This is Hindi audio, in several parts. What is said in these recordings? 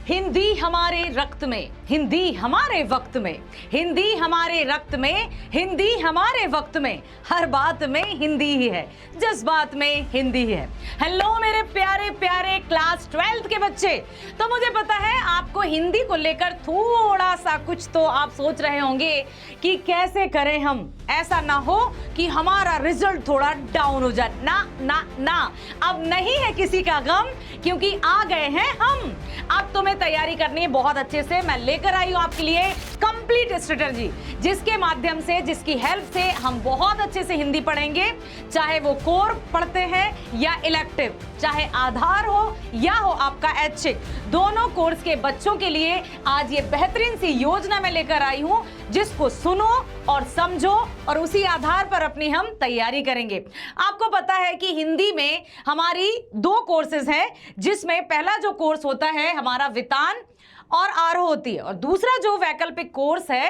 हिंदी हमारे रक्त में, हिंदी हमारे वक्त में, हिंदी हमारे रक्त में, हिंदी हमारे वक्त में, हर बात में हिंदी ही है, जज्बात में हिंदी ही है। हेलो मेरे प्यारे प्यारे क्लास 12th के बच्चे। तो मुझे पता है आपको हिंदी को लेकर थोड़ा सा कुछ तो आप सोच रहे होंगे कि कैसे करें हम, ऐसा ना हो कि हमारा रिजल्ट थोड़ा डाउन हो जाए। ना ना ना, अब नहीं है किसी का गम, क्योंकि आ गए हैं हम। अब तुम्हें तैयारी करनी है बहुत अच्छे से। मैं लेकर आई हूं आपके लिए कंप्लीट स्ट्रेटजी, जिसके माध्यम से, जिसकी हेल्प से हम बहुत अच्छे से हिंदी पढ़ेंगे, चाहे वो कोर पढ़ते हैं या इलेक्टिव, चाहे आधार हो या हो आपका ऐच्छिक, दोनों कोर्स के बच्चों के लिए आज ये बेहतरीन सी योजना मैं लेकर आई हूं, जिसको सुनो और समझो और उसी आधार पर अपनी हम तैयारी करेंगे। आपको पता है कि हिंदी में हमारी 2 कोर्सेज हैं, जिसमें पहला जो कोर्स होता है हमारा वितान और आरोह होती है, और दूसरा जो वैकल्पिक कोर्स है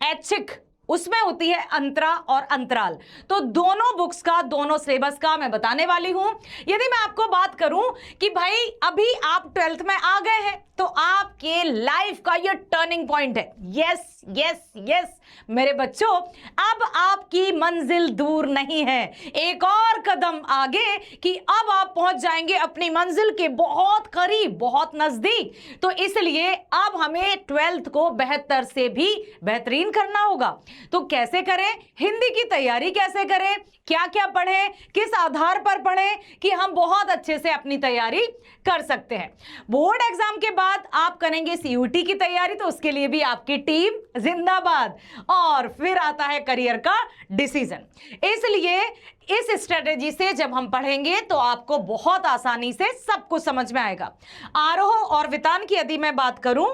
ऐच्छिक, उसमें होती है अंतरा और अंतराल। तो दोनों बुक्स का, दोनों सिलेबस का मैं बताने वाली हूं। यदि मैं आपको बात करूं कि भाई अभी आप 12th में आ गए हैं, तो आपके लाइफ का ये टर्निंग पॉइंट है। यस यस यस मेरे बच्चों, अब आपकी मंजिल दूर नहीं है, एक और कदम आगे कि अब आप पहुंच जाएंगे अपनी मंजिल के बहुत करीब, बहुत नजदीक। तो इसलिए अब हमें 12th को बेहतर से भी बेहतरीन करना होगा। तो कैसे करें, हिंदी की तैयारी कैसे करें, क्या क्या पढ़ें, किस आधार पर पढ़ें कि हम बहुत अच्छे से अपनी तैयारी कर सकते हैं। बोर्ड एग्जाम के बाद आप करेंगे सीयूटी की तैयारी, तो उसके लिए भी आपकी टीम जिंदाबाद। और फिर आता है करियर का डिसीजन। इसलिए इस स्ट्रेटेजी से जब हम पढ़ेंगे तो आपको बहुत आसानी से सब कुछ समझ में आएगा। आरोह और वितान की यदि मैं बात करूं,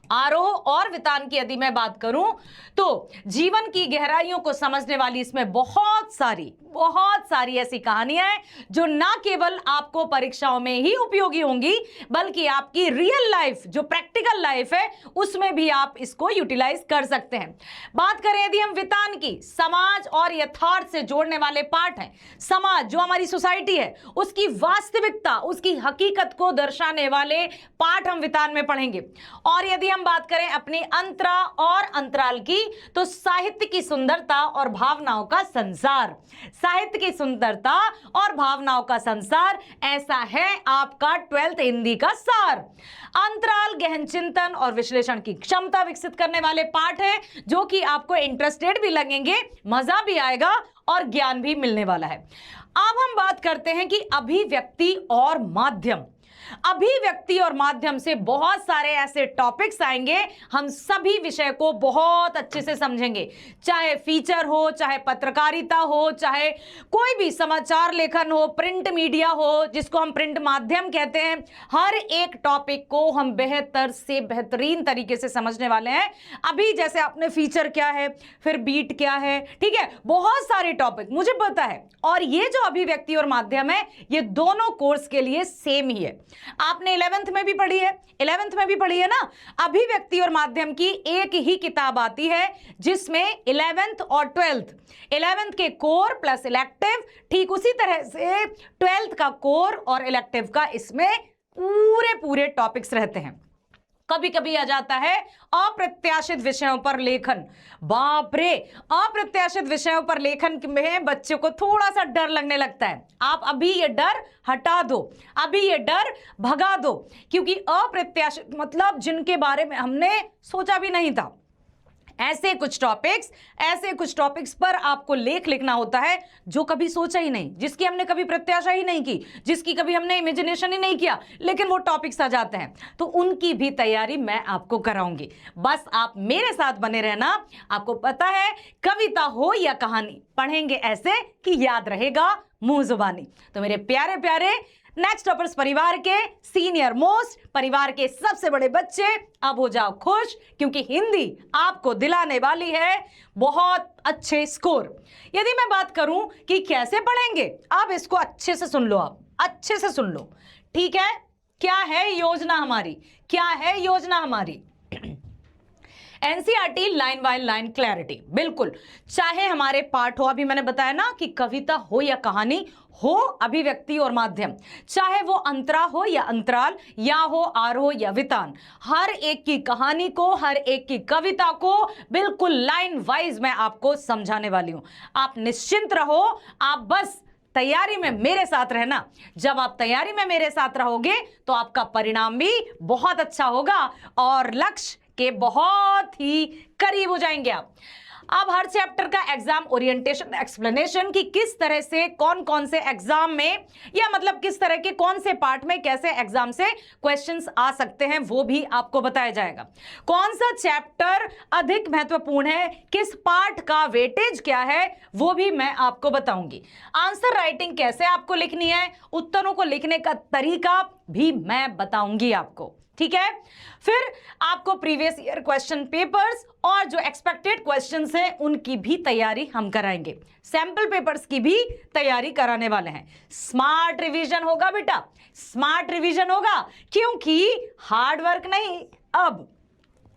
आरोह और वितान की यदि मैं बात करूं, तो जीवन की गहराइयों को समझने वाली इसमें बहुत सारी ऐसी कहानियां हैं जो ना केवल आपको परीक्षाओं में ही उपयोगी होंगी, बल्कि आपकी रियल लाइफ, जो प्रैक्टिकल लाइफ है, उसमें भी आप इसको यूटिलाइज कर सकते हैं। बात करें यदि हम वितान की, समाज और यथार्थ से जोड़ने वाले पाठ हैं। समाज, जो हमारी सोसाइटी है, उसकी वास्तविकता, उसकी हकीकत को दर्शाने वाले पाठ हम वितान में पढ़ेंगे। और यदि हम बात करें अपनी अंतरा और अंतराल की, तो साहित्य की सुंदरता और भावनाओं का संसार, साहित्य की सुंदरता और भावनाओं का संसार, ऐसा है आपका 12th हिंदी का सार। अंतराल गहन चिंतन और विश्लेषण की क्षमता विकसित करने वाले पाठ है, जो कि आपको इंटरेस्टेड भी लगेंगे, मजा भी आएगा और ज्ञान भी मिलने वाला है। अब हम बात करते हैं कि अभिव्यक्ति और माध्यम। अभिव्यक्ति और माध्यम से बहुत सारे ऐसे टॉपिक्स आएंगे, हम सभी विषय को बहुत अच्छे से समझेंगे, चाहे फीचर हो, चाहे पत्रकारिता हो, चाहे कोई भी समाचार लेखन हो, प्रिंट मीडिया हो, जिसको हम प्रिंट माध्यम कहते हैं। हर एक टॉपिक को हम बेहतर से बेहतरीन तरीके से समझने वाले हैं। अभी जैसे आपने फीचर क्या है, फिर बीट क्या है, ठीक है, बहुत सारे टॉपिक मुझे पता है। और ये जो अभिव्यक्ति और माध्यम है, ये दोनों कोर्स के लिए सेम ही है। आपने 11th में भी पढ़ी है, 11th में भी पढ़ी है ना। अभिव्यक्ति और माध्यम की एक ही किताब आती है, जिसमें 11th और 12th, 11th के कोर प्लस इलेक्टिव, ठीक उसी तरह से 12th का कोर और इलेक्टिव का इसमें पूरे टॉपिक्स रहते हैं। कभी कभी आ जाता है अप्रत्याशित विषयों पर लेखन। बाप रे, अप्रत्याशित विषयों पर लेखन में बच्चों को थोड़ा सा डर लगने लगता है। आप अभी ये डर हटा दो, अभी ये डर भगा दो, क्योंकि अप्रत्याशित मतलब जिनके बारे में हमने सोचा भी नहीं था, ऐसे कुछ टॉपिक्स पर आपको लेख लिखना होता है, जो कभी सोचा ही नहीं, जिसकी हमने कभी प्रत्याशा ही नहीं की, जिसकी कभी हमने इमेजिनेशन ही नहीं किया, लेकिन वो टॉपिक्स आ जाते हैं। तो उनकी भी तैयारी मैं आपको कराऊंगी, बस आप मेरे साथ बने रहना। आपको पता है, कविता हो या कहानी, पढ़ेंगे ऐसे कि याद रहेगा मुंह जुबानी। तो मेरे प्यारे प्यारे नेक्स्ट टॉपर्स परिवार के सीनियर मोस्ट, परिवार के सबसे बड़े बच्चे, अब हो जाओ खुश, क्योंकि हिंदी आपको दिलाने वाली है बहुत अच्छे स्कोर। यदि मैं बात करूं कि कैसे पढ़ेंगे, अब इसको अच्छे से सुन लो, आप अच्छे से सुन लो, ठीक है। क्या है योजना हमारी, क्या है योजना हमारी? NCERT line by line clarity, बिल्कुल, चाहे हमारे पाठ हो, अभी मैंने बताया ना कि कविता हो या कहानी, हो अभिव्यक्ति और माध्यम, चाहे वो अंतरा हो या अंतराल, या हो आरोह या वितान, हर एक की कहानी को, हर एक की कविता को बिल्कुल लाइन वाइज मैं आपको समझाने वाली हूं। आप निश्चिंत रहो, आप बस तैयारी में मेरे साथ रहना। जब आप तैयारी में मेरे साथ रहोगे तो आपका परिणाम भी बहुत अच्छा होगा और लक्ष्य के बहुत ही करीब हो जाएंगे आप। अब हर चैप्टर का एग्जाम ओरिएंटेशन एक्सप्लेनेशन कि किस तरह से कौन कौन से एग्जाम में, या मतलब किस तरह के कौन से पार्ट में कैसे एग्जाम से क्वेश्चंस आ सकते हैं, वो भी आपको बताया जाएगा। कौन सा चैप्टर अधिक महत्वपूर्ण है, किस पार्ट का वेटेज क्या है, वो भी मैं आपको बताऊंगी। आंसर राइटिंग कैसे आपको लिखनी है, उत्तरों को लिखने का तरीका भी मैं बताऊंगी आपको, ठीक है। फिर आपको प्रीवियस ईयर क्वेश्चन पेपर्स और जो एक्सपेक्टेड क्वेश्चंस हैं उनकी भी तैयारी हम कराएंगे, सैंपल पेपर्स की भी तैयारी कराने वाले हैं। स्मार्ट रिवीजन होगा बेटा, स्मार्ट रिवीजन होगा, क्योंकि हार्ड वर्क नहीं, अब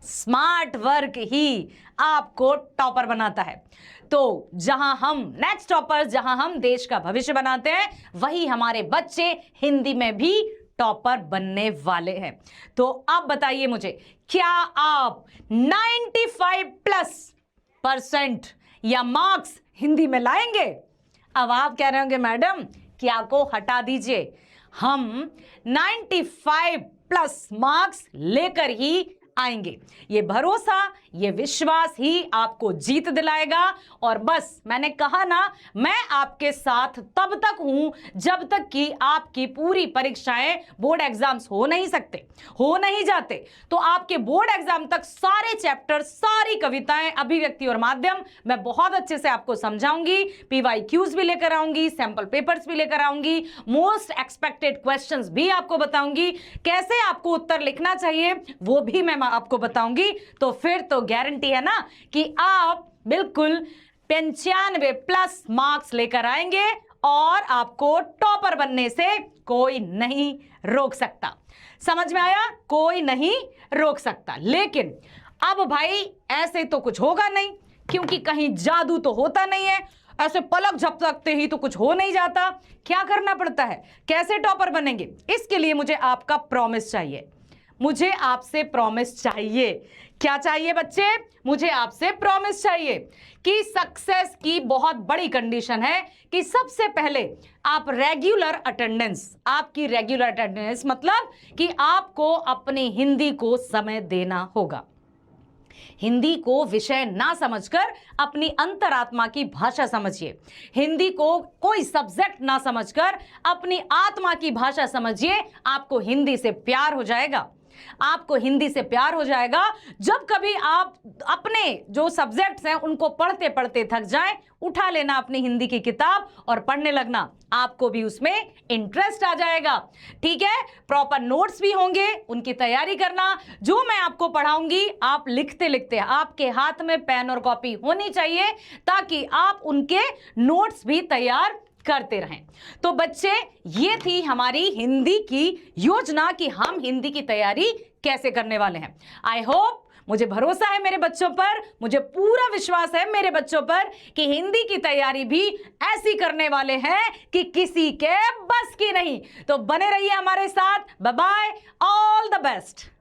स्मार्ट वर्क ही आपको टॉपर बनाता है। तो जहां हम नेक्स्ट टॉपर्स, जहां हम देश का भविष्य बनाते हैं, वही हमारे बच्चे हिंदी में भी टॉपर बनने वाले हैं। तो अब बताइए मुझे, क्या आप 95% या मार्क्स हिंदी में लाएंगे? अब आप कह रहे होंगे मैडम क्या को हटा दीजिए, हम 95+ मार्क्स लेकर ही आएंगे। ये भरोसा, ये विश्वास ही आपको जीत दिलाएगा। और बस मैंने कहा ना, मैं आपके साथ तब तक हूं जब तक कि आपकी पूरी परीक्षाएं, बोर्ड एग्जाम्स हो नहीं सकते, हो नहीं जाते। तो आपके बोर्ड एग्जाम तक सारे चैप्टर, सारी कविताएं, अभिव्यक्ति और माध्यम मैं बहुत अच्छे से आपको समझाऊंगी। PYQs भी लेकर आऊंगी, सैंपल पेपर्स भी लेकर आऊंगी, मोस्ट एक्सपेक्टेड क्वेश्चंस भी आपको बताऊंगी, कैसे आपको उत्तर लिखना चाहिए वो भी मैं आपको बताऊंगी। तो फिर तो गारंटी है ना कि आप बिल्कुल 95+ मार्क्स लेकर आएंगे और आपको टॉपर बनने से कोई नहीं रोक सकता। समझ में आया? कोई नहीं रोक सकता। लेकिन अब भाई ऐसे तो कुछ होगा नहीं, क्योंकि कहीं जादू तो होता नहीं है, ऐसे पलक झपकते ही तो कुछ हो नहीं जाता। क्या करना पड़ता है, कैसे टॉपर बनेंगे? इसके लिए मुझे आपका प्रॉमिस चाहिए, मुझे आपसे प्रॉमिस चाहिए। क्या चाहिए बच्चे? मुझे आपसे प्रॉमिस चाहिए कि सक्सेस की बहुत बड़ी कंडीशन है कि सबसे पहले आप रेगुलर अटेंडेंस, आपकी रेगुलर अटेंडेंस मतलब कि आपको अपनी हिंदी को समय देना होगा। हिंदी को विषय ना समझकर अपनी अंतरात्मा की भाषा समझिए। हिंदी को कोई सब्जेक्ट ना समझकर अपनी आत्मा की भाषा समझिए। आपको हिंदी से प्यार हो जाएगा, आपको हिंदी से प्यार हो जाएगा। जब कभी आप अपने जो सब्जेक्ट्स हैं उनको पढ़ते पढ़ते थक जाएं, उठा लेना अपनी हिंदी की किताब और पढ़ने लगना, आपको भी उसमें इंटरेस्ट आ जाएगा। ठीक है, प्रॉपर नोट्स भी होंगे, उनकी तैयारी करना। जो मैं आपको पढ़ाऊंगी आप लिखते लिखते, आपके हाथ में पेन और कॉपी होनी चाहिए ताकि आप उनके नोट्स भी तैयार करते रहें। तो बच्चे, ये थी हमारी हिंदी की योजना कि हम हिंदी की तैयारी कैसे करने वाले हैं। आई होप, मुझे भरोसा है मेरे बच्चों पर, मुझे पूरा विश्वास है मेरे बच्चों पर कि हिंदी की तैयारी भी ऐसी करने वाले हैं कि किसी के बस की नहीं। तो बने रहिए हमारे साथ। Bye bye, all the best.